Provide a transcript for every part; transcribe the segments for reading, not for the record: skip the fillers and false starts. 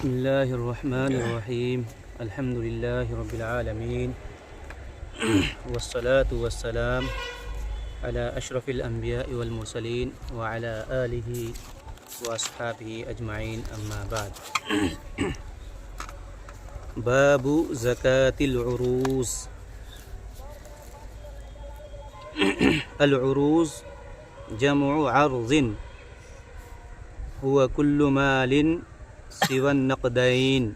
بسم الله الرحمن الرحيم الحمد لله رب العالمين والصلاة والسلام على أشرف الأنبياء والمرسلين وعلى آله وأصحابه أجمعين أما بعد باب زكاة العروض العروض جمع عرض هو كل مال سوى النقدين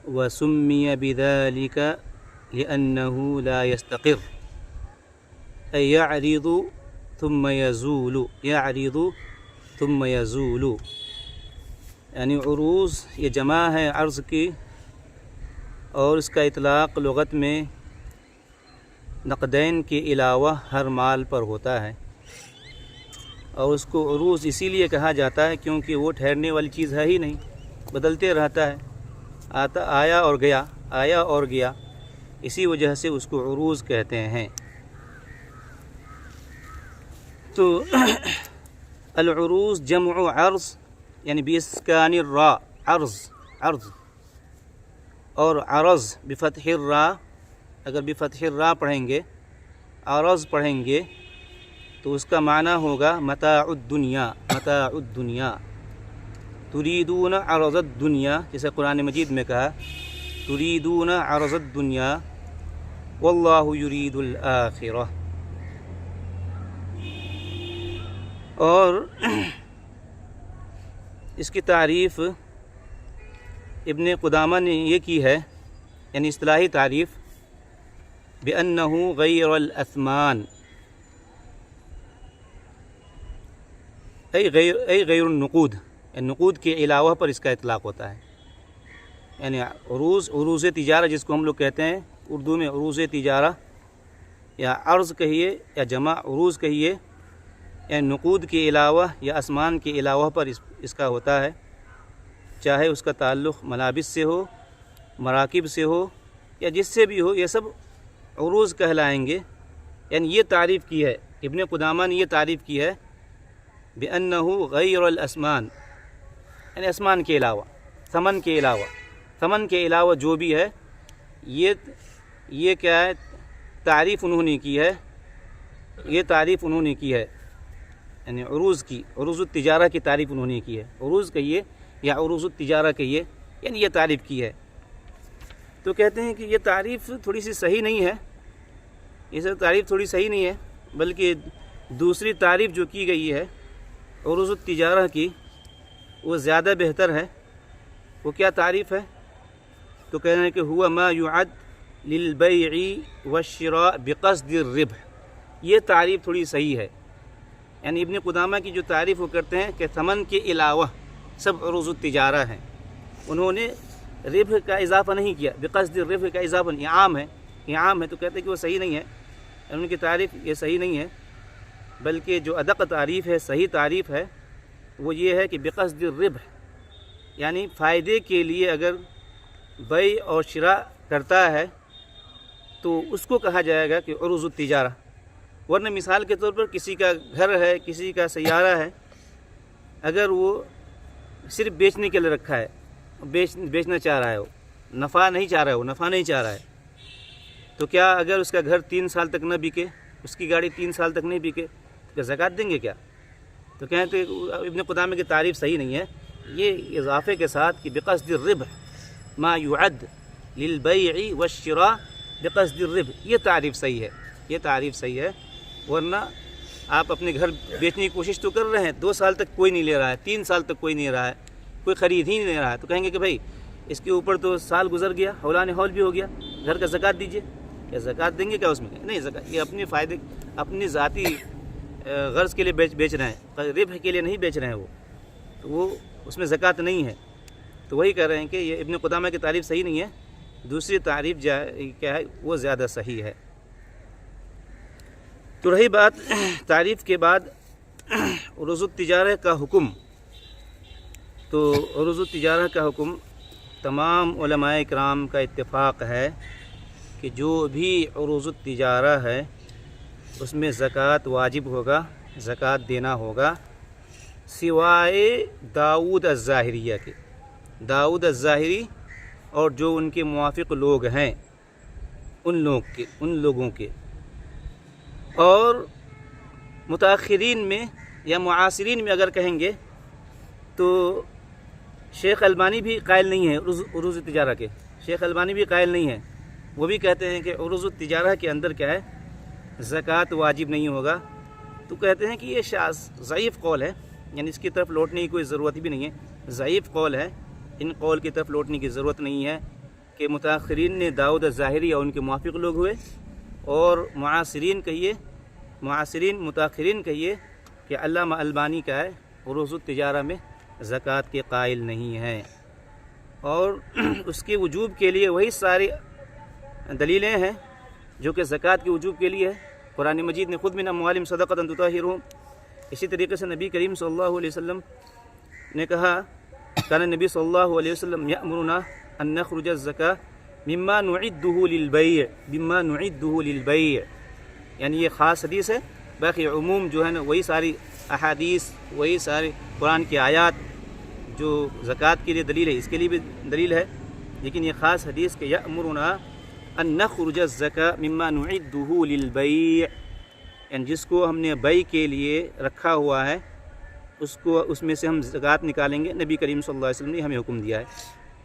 وسمي بذلك لأنه لا يستقر أي يعرض ثم يزول یعنی عروض یہ جمع ہے عرض کی، اور اس کا اطلاق لغت میں نقدین کے علاوہ ہر مال پر ہوتا ہے، اور اس کو عروض اسی لیے کہا جاتا ہے کیونکہ وہ ٹھہرنے والی چیز ہے ہی نہیں، بدلتے رہتا ہے، آیا اور گیا، اسی وجہ سے اس کو عروض کہتے ہیں۔ تو العروض جمع عرض یعنی باسکان الراء عرض، اور عرض بفتح الراء، اگر بفتح الراء پڑھیں گے، عرض پڑھیں گے تو اس کا معنی ہوگا متاع الدنیا، تريدون عرض الدنیا، جیسے قرآن مجید میں کہا تريدون عرض الدنیا واللہ يريد الآخرہ۔ اور اس کی تعریف ابن قدامہ نے یہ کی ہے، یعنی اصطلاحی تعریف بأنہ غیر الاثمان، غیر النقود، نقود کے علاوہ پر اس کا اطلاق ہوتا ہے۔ یعنی عروض تجارہ جس کو ہم لوگ کہتے ہیں اردو میں، عروض تجارہ یا عرض کہیے یا جمع عروض کہیے، یعنی نقود کے علاوہ یا اسمان کے علاوہ پر اس کا ہوتا ہے، چاہے اس کا تعلق ملابس سے ہو، مراکب سے ہو، یا جس سے بھی ہو، یہ سب عروض کہلائیں گے۔ یعنی یہ تعریف کی ہے ابن قدامہ نے، یہ تعریف کی ہے بأنہ غیر الاسمان، یعنی اسمان کے علاوہ، ثمن کے علاوہ جو بھی ہے، یہ کیا ہے، تعریف انہوں نے کی ہے، یعنی عروض التجارہ کی تعریف انہوں نے کی ہے، عروض کہیے یا عروض التجارہ کہیے، یعنی یہ تعریف کی ہے۔ تو کہتے ہیں کہ یہ تعریف تھوڑی سی صحیح نہیں ہے، بلکہ دوسری تعریف جو کی گئی ہے عروض التجارہ کی وہ زیادہ بہتر ہے۔ وہ کیا تعریف ہے؟ تو کہنا ہے کہ ہوا ما یعد للبیع والشراء بقصد الربح، یہ تعریف تھوڑی صحیح ہے۔ یعنی ابن قدامہ کی جو تعریف وہ کرتے ہیں کہ ثمن کے علاوہ سب عروض التجارہ ہیں، انہوں نے ربح کا اضافہ نہیں کیا، بقصد الربح کا اضافہ نہیں، عام ہے، تو کہتے ہیں کہ وہ صحیح نہیں ہے، ان کی تعریف یہ صحیح نہیں ہے، بلکہ جو ادق تعریف ہے، صحیح تعریف ہے، وہ یہ ہے کہ بقصد الربح، یعنی فائدے کے لیے اگر بیع اور شراء کرتا ہے تو اس کو کہا جائے گا کہ عروض التجارہ۔ ورنہ مثال کے طور پر کسی کا گھر ہے، کسی کا سیارہ ہے، اگر وہ صرف بیچنے کے لیے رکھا ہے، بیچنا چاہ رہا ہے، وہ نفع نہیں چاہ رہا ہے، تو کیا اگر اس کا گھر 3 سال تک نہ بکے، اس کی گاڑی 3 سال تک نہیں بکے، تو کیا زکوٰۃ دیں گے کیا؟ تو کہیں تو ابن قدامہ کی تعریف صحیح نہیں ہے، یہ اضافے کے ساتھ کہ بقصد الربح ما يعد للبیع والشراء بقصد الربح، یہ تعریف صحیح ہے۔ ورنہ آپ اپنے گھر بیچنے کی کوشش تو کر رہے ہیں، 2 سال تک کوئی نہیں لے رہا ہے، 3 سال تک کوئی نہیں رہا ہے، کوئی خرید ہی نہیں رہا ہے، تو کہیں گے کہ بھائی اس کے اوپر تو سال گزر گیا، ہولان ہول بھی ہو گیا، گھر کا زکوٰۃ دیجیے، کیا زکوٰۃ دیں گے کیا اس میں؟ نہیں، زکوٰۃ یہ اپنی ذاتی غرض کے لیے بیچ رہے ہیں، ربح کے لیے نہیں بیچ رہے ہیں، وہ اس میں زکوٰۃ نہیں ہے۔ تو وہی کہہ رہے ہیں کہ یہ ابن قدامہ کی تعریف صحیح نہیں ہے، دوسری تعریف کیا ہے وہ زیادہ صحیح ہے۔ تو رہی بات تعریف کے بعد عروض التجارہ کا حکم، تو عروض التجارہ کا حکم تمام علماء کرام کا اتفاق ہے کہ جو بھی عروض التجارہ ہے اس میں زکوٰۃ واجب ہوگا، زکوٰۃ دینا ہوگا، سوائے داؤد الظاہریہ کے، داؤد الظاہری اور جو ان کے موافق لوگ ہیں ان لوگوں کے، اور متاخرین میں یا معاصرین میں اگر کہیں گے تو شیخ البانی بھی قائل نہیں ہے عروض تجارہ کے، شیخ البانی بھی قائل نہیں ہے، وہ بھی کہتے ہیں کہ عروض تجارہ کے اندر کیا ہے، زکوٰۃ واجب نہیں ہوگا۔ تو کہتے ہیں کہ یہ شاذ ضعیف قول ہے، یعنی اس کی طرف لوٹنے کی کوئی ضرورت بھی نہیں ہے، ضعیف قول ہے، ان قول کی طرف لوٹنے کی ضرورت نہیں ہے کہ متاخرین نے داؤد الظاہری اور ان کے موافق لوگ ہوئے، اور متاخرین کہیے کہ علامہ البانی کا ہے عروض التجارہ میں زکوٰۃ کے قائل نہیں ہیں، اور اس کے وجوب کے لیے وہی ساری دلیلیں ہیں جو کہ زکوٰۃ کے وجوب کے لیے ہے۔ قرآن مجید نے خود من اموالہم صدقۃ تطہرہم، اسی طریقے سے نبی کریم صلی اللہ علیہ وسلم نے کہا، کان نبی صلی اللہ علیہ وسلم یأمرنا ان نخرج الزکاۃ مما نعدہ للبیع، یعنی یہ خاص حدیث ہے، باقی عموم جو ہے نا وہی ساری احادیث، وہی سارے قرآن کی آیات جو زکوٰۃ کے لیے دلیل ہے، اس کے لیے بھی دلیل ہے، لیکن یہ خاص حدیث کہ یأمرنا ان نخرج الزکاۃ مما نعدہ للبیع، یعنی جس کو ہم نے بیع کے لیے رکھا ہوا ہے اس میں سے ہم زکوٰۃ نکالیں گے، نبی کریم صلی اللہ علیہ وسلم نے ہمیں حکم دیا ہے۔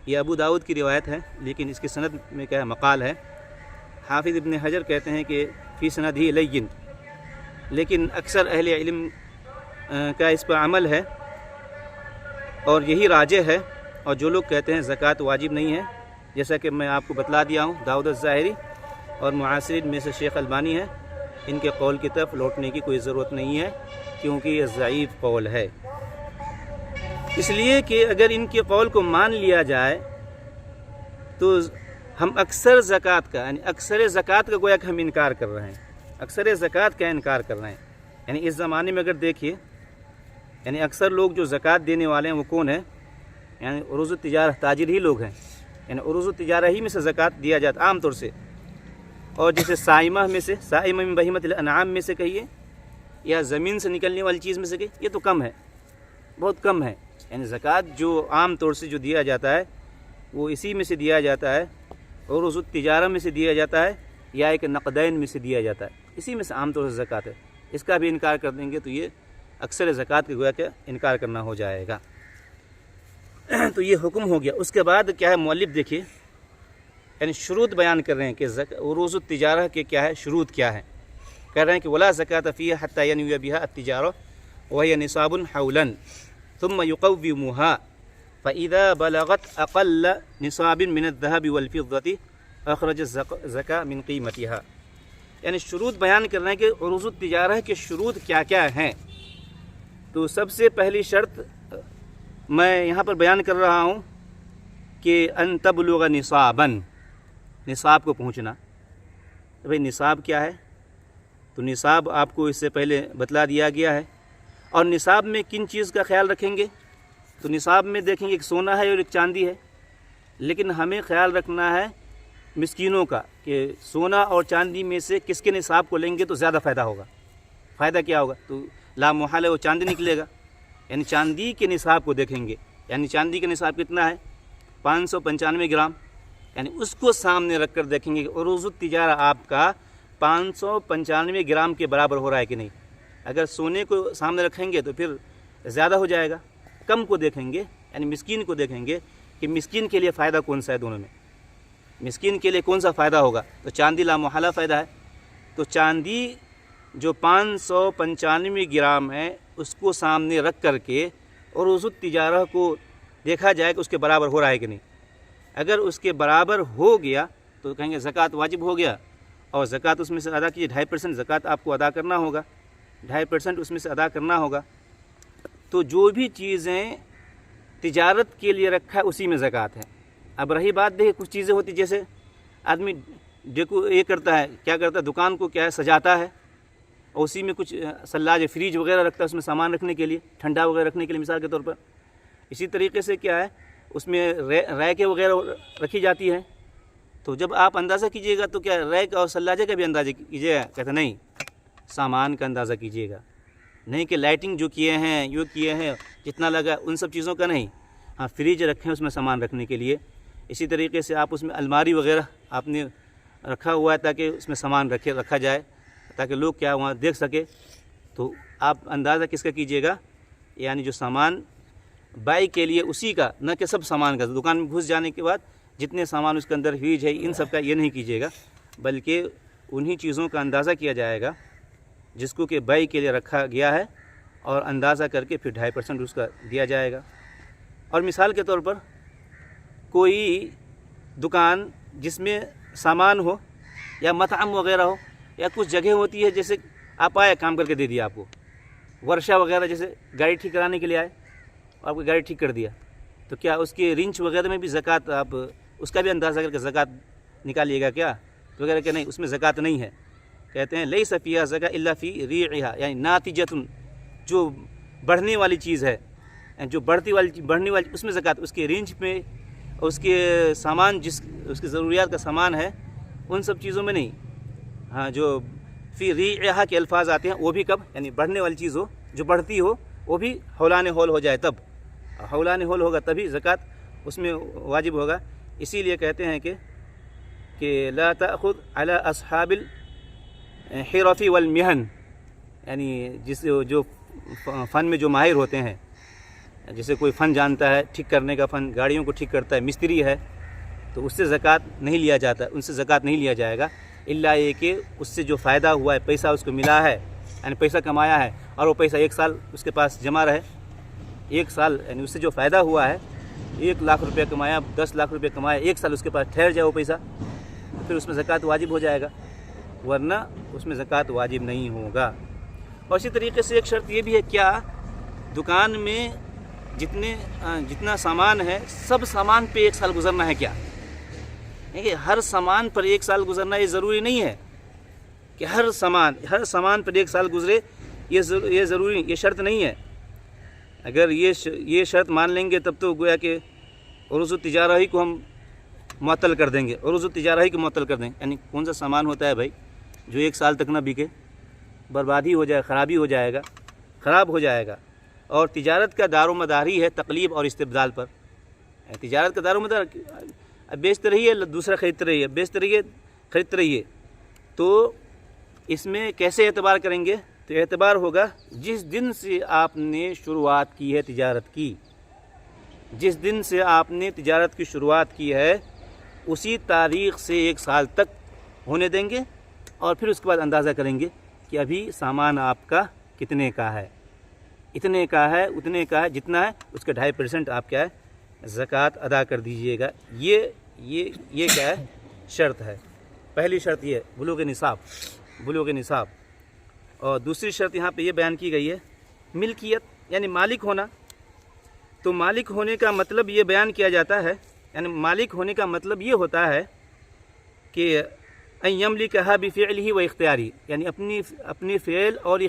یہ ابو داؤد کی روایت ہے، لیکن اس کی سند میں کیا ہے، مقال ہے۔ حافظ ابن حجر کہتے ہیں کہ فی سندہ لین، لیکن اکثر اہل علم کا اس پر عمل ہے اور یہی راجح ہے، اور جو لوگ کہتے ہیں زکوٰۃ واجب نہیں ہے، جیسا کہ میں آپ کو بتلا دیا ہوں، داؤد الظاہری اور معاصرین میں سے شیخ البانی ہے، ان کے قول کی طرف لوٹنے کی کوئی ضرورت نہیں ہے، کیونکہ یہ ضعیف قول ہے۔ اس لیے کہ اگر ان کے قول کو مان لیا جائے تو ہم اکثر زکوٰۃ کا، یعنی اکثر زکوٰۃ کا گویا کہ ہم انکار کر رہے ہیں، اکثر زکوٰۃ کا انکار کر رہے ہیں۔ یعنی اس زمانے میں اگر دیکھیے، یعنی اکثر لوگ جو زکوٰۃ دینے والے ہیں وہ کون ہیں؟ یعنی عروض التجارہ تاجر ہی لوگ ہیں، یعنی عروض التجارہ ہی میں سے زکوٰۃ دیا جاتا عام طور سے، اور جیسے سائمہ من بہیمۃ الانعام میں سے کہیے، یا زمین سے نکلنے والی چیز میں سے کہیے، یہ تو کم ہے، بہت کم ہے۔ یعنی زکوٰۃ جو عام طور سے جو دیا جاتا ہے وہ اسی میں سے دیا جاتا ہے، عروض التجارہ میں سے دیا جاتا ہے، یا ایک نقدین میں سے دیا جاتا ہے، اسی میں سے عام طور سے زکوٰۃ ہے۔ اس کا بھی انکار کر دیں گے تو یہ اکثر زکوٰۃ کے گویا کہ انکار کرنا ہو جائے گا۔ تو یہ حکم ہو گیا۔ اس کے بعد کیا ہے، مؤلف دیکھیے، یعنی شروط بیان کر رہے ہیں کہ عروض التجارہ کے کیا ہے، شروط کیا ہے۔ کہہ رہے ہیں کہ ولا زکاۃ فیہا حتی ینوی بہا التجارہ وہی نصاب حولا ثم یقومها فاذا بلغت اقل نصاب من الذهب والفضة اخرج الزکاۃ من قیمتها، یعنی شروط بیان کر رہے ہیں کہ عروض التجارہ کے شروط کیا کیا ہیں۔ تو سب سے پہلی شرط میں یہاں پر بیان کر رہا ہوں کہ ان تبلغ نصابا، نصاب کو پہنچنا۔ تو بھئی نصاب کیا ہے؟ تو نصاب آپ کو اس سے پہلے بتلا دیا گیا ہے، اور نصاب میں کن چیز کا خیال رکھیں گے؟ تو نصاب میں دیکھیں گے ایک سونا ہے اور ایک چاندی ہے، لیکن ہمیں خیال رکھنا ہے مسکینوں کا، کہ سونا اور چاندی میں سے کس کے نصاب کو لیں گے تو زیادہ فائدہ ہوگا۔ فائدہ کیا ہوگا؟ تو لا محالہ وہ چاندی نکلے گا، یعنی چاندی کے نصاب کو دیکھیں گے۔ یعنی چاندی کا نصاب کتنا ہے؟ 595 گرام، یعنی اس کو سامنے رکھ کر دیکھیں گے کہ عروض التجارہ آپ کا 595 گرام کے برابر ہو رہا ہے کہ نہیں۔ اگر سونے کو سامنے رکھیں گے تو پھر زیادہ ہو جائے گا، کم کو دیکھیں گے، یعنی مسکین کو دیکھیں گے کہ مسکین کے لیے فائدہ کون سا ہے، دونوں میں مسکین کے لیے کون سا فائدہ ہوگا۔ تو چاندی لا محالہ فائدہ ہے، تو چاندی جو 595 گرام ہے اس کو سامنے رکھ کر کے عروض التجارہ کو دیکھا جائے کہ اس کے برابر ہو رہا ہے کہ نہیں۔ اگر اس کے برابر ہو گیا تو کہیں گے زکوٰۃ واجب ہو گیا، اور زکوٰۃ اس میں سے ادا کیجیے، 2.5% زکوٰۃ آپ کو ادا کرنا ہوگا، 2.5% اس میں سے ادا کرنا ہوگا۔ تو جو بھی چیزیں تجارت کے لیے رکھا ہے اسی میں زکوٰۃ ہے۔ اب رہی بات دیکھیں، کچھ چیزیں ہوتی جیسے آدمی یہ کرتا ہے، کیا کرتا ہے، دکان کو کیا ہے سجاتا ہے، اور اسی میں کچھ ثلاجہ فریج وغیرہ رکھتا ہے اس میں سامان رکھنے کے لیے، ٹھنڈا وغیرہ رکھنے کے لیے مثال کے طور پر۔ اسی طریقے سے کیا ہے، اس میں ریکیں وغیرہ رکھی جاتی ہیں۔ تو جب آپ اندازہ کیجئے گا تو کیا ریک اور ثلاجہ کا بھی اندازہ کیجئے گا؟ کہتے نہیں، سامان کا اندازہ کیجئے گا، نہیں کہ لائٹنگ جو کیے ہیں یوں کیے ہیں جتنا لگا ان سب چیزوں کا نہیں. ہاں فریج رکھیں اس میں سامان رکھنے کے لیے. اسی طریقے سے آپ اس میں الماری وغیرہ آپ نے رکھا ہوا ہے تاکہ اس میں سامان رکھا جائے تاکہ لوگ کیا وہاں دیکھ سکے. تو آپ اندازہ کس کا کیجیے گا, یعنی جو سامان بائی کے لیے اسی کا, نہ کہ سب سامان کا. دکان میں گھس جانے کے بعد جتنے سامان اس کے اندر فریج ہے ان سب کا یہ نہیں کیجیے گا, بلکہ انہی چیزوں کا اندازہ کیا جائے گا جس کو کہ بائی کے لیے رکھا گیا ہے, اور اندازہ کر کے پھر 2.5% اس کا دیا جائے گا. اور مثال کے طور پر کوئی دکان جس میں سامان ہو یا مطعم وغیرہ ہو, یا کچھ جگہ ہوتی ہے جیسے آپ آئے کام کر کے دے دیا آپ کو, ورشہ وغیرہ جیسے گاڑی ٹھیک کرانے کے لیے آئے آپ کو گاڑی ٹھیک کر دیا, تو کیا اس کے رینچ وغیرہ میں بھی زکوٰۃ آپ اس کا بھی اندازہ کر کے زکوٰۃ نکالیے گا کیا؟ تو وغیرہ کہ نہیں اس میں زکوٰۃ نہیں ہے. کہتے ہیں لیس فیہا زکوٰۃ الا فی ریعھا, یعنی ناتجۃ, جو بڑھنے والی چیز ہے, جو بڑھنے والی اس میں زکوٰۃ, اس کے رینج میں, اس کے سامان اس کی ضروریات کا سامان ہے ان سب چیزوں میں نہیں. ہاں جو فی ریعھا کے الفاظ آتے ہیں وہ بھی کب, یعنی بڑھنے والی چیز ہو جو بڑھتی ہو, وہ بھی حولان حول ہو جائے تب, حولان حول ہوگا تبھی زکوٰۃ اس میں واجب ہوگا. اسی لیے کہتے ہیں کہ لا تأخذ علی اصحاب الحرف والمحن, یعنی جو فن میں جو ماہر ہوتے ہیں, جیسے کوئی فن جانتا ہے ٹھیک کرنے کا فن, گاڑیوں کو ٹھیک کرتا ہے, مستری ہے, تو اس سے زکوٰۃ نہیں لیا جاتا, ان سے زکوٰۃ نہیں لیا جائے گا, الا یہ کہ اس سے جو فائدہ ہوا ہے, پیسہ اس کو ملا ہے, یعنی پیسہ کمایا ہے, اور وہ پیسہ 1 سال اس کے پاس جمع رہے, 1 سال, یعنی اس سے جو فائدہ ہوا ہے, 1 لاکھ روپے کمایا, 10 لاکھ روپے کمایا, 1 سال اس کے پاس ٹھہر جائے وہ پیسہ, تو پھر اس میں زکوٰۃ واجب ہو جائے گا, ورنہ اس میں زکوٰۃ واجب نہیں ہوگا. اور اسی طریقے سے ایک شرط یہ بھی ہے, کیا دکان میں جتنا سامان ہے سب سامان پہ 1 سال گزرنا ہے کیا؟ کہ ہر سامان پر 1 سال گزرنا یہ ضروری نہیں ہے کہ ہر سامان پر 1 سال گزرے, یہ ضروری, یہ شرط نہیں ہے. اگر یہ شرط مان لیں گے تب تو گویا کہ عروض التجارہ ہی کو ہم معطل کر دیں گے, عروض التجارہ ہی کو معطل کر دیں گے. یعنی کون سا سامان ہوتا ہے بھائی جو 1 سال تک نہ بکے, بربادی ہو جائے, خرابی ہو جائے گا, خراب ہو جائے گا. اور تجارت کا دار و مدار ہی ہے تقلیب اور استبدال پر. تجارت کا دار و مدار بیچتے رہیے, دوسرا خریدتے رہیے, بیچتے رہیے, خریدتے رہیے. تو اس میں کیسے اعتبار کریں گے؟ تو اعتبار ہوگا جس دن سے آپ نے شروعات کی ہے تجارت کی, جس دن سے آپ نے تجارت کی شروعات کی ہے اسی تاریخ سے 1 سال تک ہونے دیں گے, اور پھر اس کے بعد اندازہ کریں گے کہ ابھی سامان آپ کا کتنے کا ہے, اتنے کا ہے, اتنے کا ہے, جتنا ہے اس کا 2.5% آپ کیا ہے زکوٰۃ ادا کر دیجئے گا. یہ کیا ہے شرط ہے. پہلی شرط یہ بلوغ نصاب. اور دوسری شرط یہاں پہ یہ بیان کی گئی ہے ملکیت, یعنی مالک ہونا. تو مالک ہونے کا مطلب یہ بیان کیا جاتا ہے, یعنی مالک ہونے کا مطلب یہ ہوتا ہے کہ ان یملکھا بفعلہ و اختیاری, یعنی اپنے فعل اور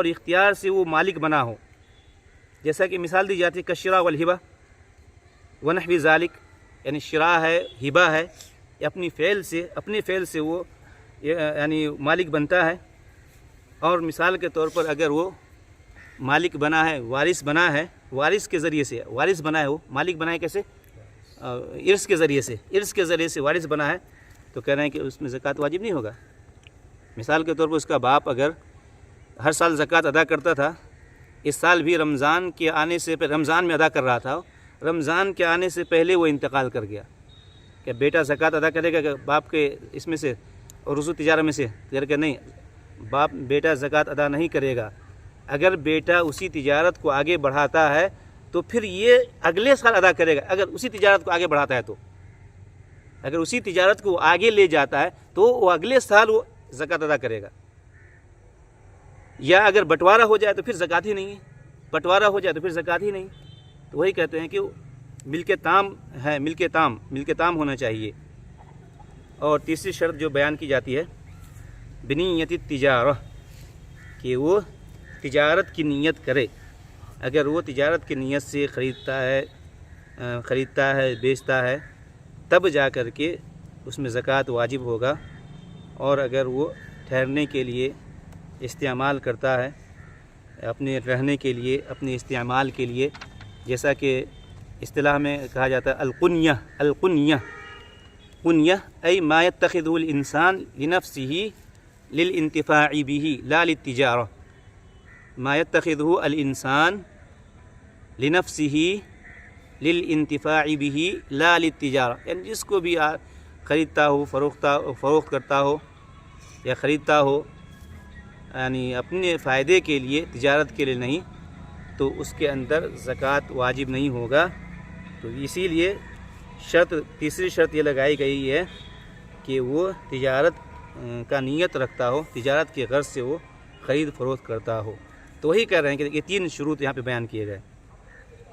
اختیار سے وہ مالک بنا ہو. جیسا کہ مثال دی جاتی ہے کشرا والہبہ ونحو ذالک, یعنی شراء ہے, ہبہ ہے, اپنے فعل سے وہ یعنی مالک بنتا ہے. اور مثال کے طور پر اگر وہ مالک بنا ہے, وارث بنا ہے, وارث کے ذریعے سے وارث بنا ہے, وہ مالک بنا ہے کیسے؟ ارث کے ذریعے سے وارث بنا ہے, تو کہہ رہے ہیں کہ اس میں زکوٰۃ واجب نہیں ہوگا. مثال کے طور پر اس کا باپ اگر ہر سال زکوٰۃ ادا کرتا تھا, اس سال بھی رمضان کے آنے سے رمضان میں ادا کر رہا تھا, رمضان کے آنے سے پہلے وہ انتقال کر گیا, کہ بیٹا زکوٰۃ ادا کرے گا کہ باپ کے اس میں سے عروض التجارہ میں سے؟ کہ نہیں, بیٹا زکوٰۃ ادا نہیں کرے گا. اگر بیٹا اسی تجارت کو آگے بڑھاتا ہے تو پھر یہ اگلے سال ادا کرے گا. اگر اسی تجارت کو آگے بڑھاتا ہے تو, اگر اسی تجارت کو آگے لے جاتا ہے تو وہ اگلے سال وہ زکوٰۃ ادا کرے گا. یا اگر بٹوارہ ہو جائے تو پھر زکوٰۃ ہی نہیں ہے, تو وہی کہتے ہیں کہ ملک تام ہے, ملک تام ہونا چاہیے. اور تیسری شرط جو بیان کی جاتی ہے بنیت التجارہ, کہ وہ تجارت کی نیت کرے. اگر وہ تجارت کی نیت سے خریدتا ہے بیچتا ہے تب جا کر کے اس میں زکوٰۃ واجب ہوگا. اور اگر وہ ٹھہرنے کے لیے استعمال کرتا ہے اپنے رہنے کے لیے، اپنے استعمال کے لیے، جیسا کہ اصطلاح میں کہا جاتا ہے القنیہ، القنیہ، قنیہ ای ما یتخذہ الانسان لنفسہ للانتفاع به لا للتجارہ، ما یتخذہ الانسان لنفسہ للانتفاع به لا للتجارہ، یعنی جس کو بھی خریدتا ہو، فروخت کرتا ہو یا خریدتا ہو، یعنی اپنے فائدے کے لیے، تجارت کے لیے نہیں، تو اس کے اندر زکوٰۃ واجب نہیں ہوگا۔ تو اسی لیے تیسری شرط یہ لگائی گئی ہے کہ وہ تجارت کا نیت رکھتا ہو، تجارت کے غرض سے وہ خرید فروخت کرتا ہو۔ تو وہی کہہ رہے ہیں کہ یہ 3 شروط یہاں پہ بیان کیے گئے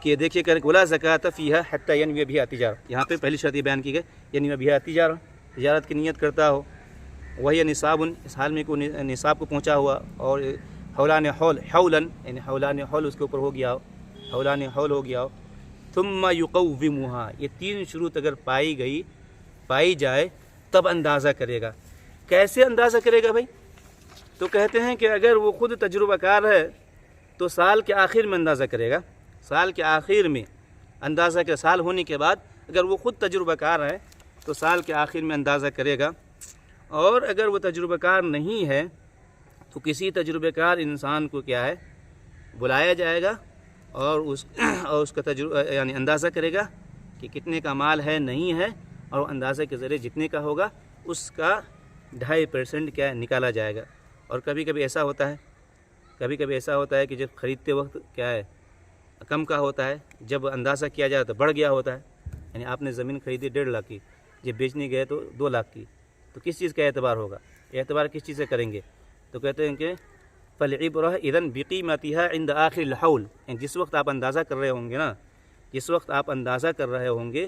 کہ دیکھیے کہ ولا زکوٰۃ فیہا حتی ینوی بہا تجارہ، یہاں پہ پہلی شرط یہ بیان کی گئی ینوی بہا تجارہ، تجارت کی نیت کرتا ہو، وہی نصاب، اس حال میں کو نصاب کو پہنچا ہوا، اور حولان حول، حولاً یعنی حولان حول اس کے اوپر ہو گیا ہو، حولان حول ہو گیا ہو، ثم یقومھا، یہ 3 شروط اگر پائی جائے تب اندازہ کرے گا۔ کیسے اندازہ کرے گا بھائی؟ تو کہتے ہیں کہ اگر وہ خود تجربہ کار ہے تو سال کے آخر میں اندازہ کرے گا، سال کے آخر میں اندازہ کے سال ہونے کے بعد اگر وہ خود تجربہ کار ہے تو سال کے آخر میں اندازہ کرے گا، اور اگر وہ تجربہ کار نہیں ہے تو کسی تجربہ کار انسان کو کیا ہے بلایا جائے گا، اور اس کا تجربہ یعنی اندازہ کرے گا کہ کتنے کا مال ہے نہیں ہے، اور اندازہ کے ذریعے جتنے کا ہوگا اس کا 2.5% کیا نکالا جائے گا۔ اور کبھی کبھی ایسا ہوتا ہے کہ جب خریدتے وقت کیا ہے کم کا ہوتا ہے، جب اندازہ کیا جائے تو بڑھ گیا ہوتا ہے، یعنی آپ نے زمین خریدی 1.5 لاکھ کی، جب بیچنے گئے تو 2 لاکھ کی، تو کس چیز کا اعتبار ہوگا؟ اعتبار کس چیز سے کریں گے؟ تو کہتے ہیں کہ فالعبرہ اذن بقیمتھا عند آخر الحول، یعنی جس وقت آپ اندازہ کر رہے ہوں گے نا، جس وقت آپ اندازہ کر رہے ہوں گے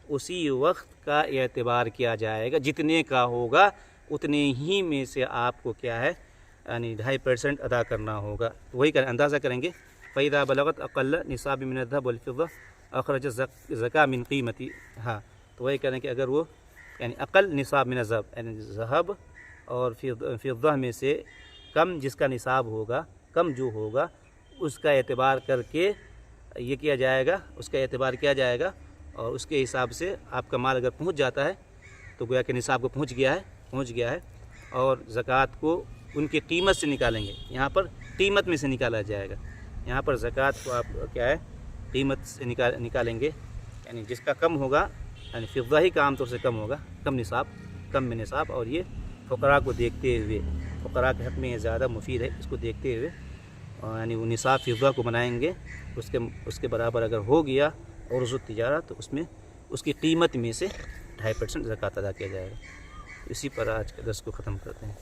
اسی وقت کا اعتبار کیا جائے گا، جتنے کا ہوگا اتنے ہی میں سے آپ کو کیا ہے یعنی 2.5% ادا کرنا ہوگا۔ تو وہی اندازہ کریں گے فَإِذَا بَلَغَتْ أَقَلَّ نِصَابٍ مِنَ الذَّهَبِ وَالْفِضَّةِ أَخْرَجَتْ زَكَاةً مِنْ قِيمَتِهَا، ہاں تو وہی کریں کہ اگر وہ یعنی اقل نصاب من الذهب، یعنی ذهب اور فضہ میں سے کم جس کا نصاب ہوگا، کم جو ہوگا اس کا اعتبار کر کے یہ کیا جائے گا، اس کا اعتبار کیا جائے گا، اور اس کے حساب سے آپ کا مال اگر پہنچ جاتا ہے تو گویا کہ نصاب کو پہنچ گیا ہے، اور زکوٰۃ کو ان کی قیمت سے نکالیں گے۔ یہاں پر قیمت میں سے نکالا جائے گا، یہاں پر زکوٰۃ کو آپ کیا ہے قیمت سے نکالیں گے، یعنی جس کا کم ہوگا، یعنی فضہ ہی کا عام طور سے کم ہوگا، کم میں نصاب، اور یہ فقراء کو دیکھتے ہوئے، فقراء کے حق میں یہ زیادہ مفید ہے، اس کو دیکھتے ہوئے یعنی وہ نصاب فضہ کو بنائیں گے، اس کے برابر اگر ہو گیا عرض التجارہ تو اس میں اس کی قیمت میں سے 2.5% زکوٰۃ ادا کیا جائے گا۔ اسی پر آج کے درس کو ختم کرتے ہیں۔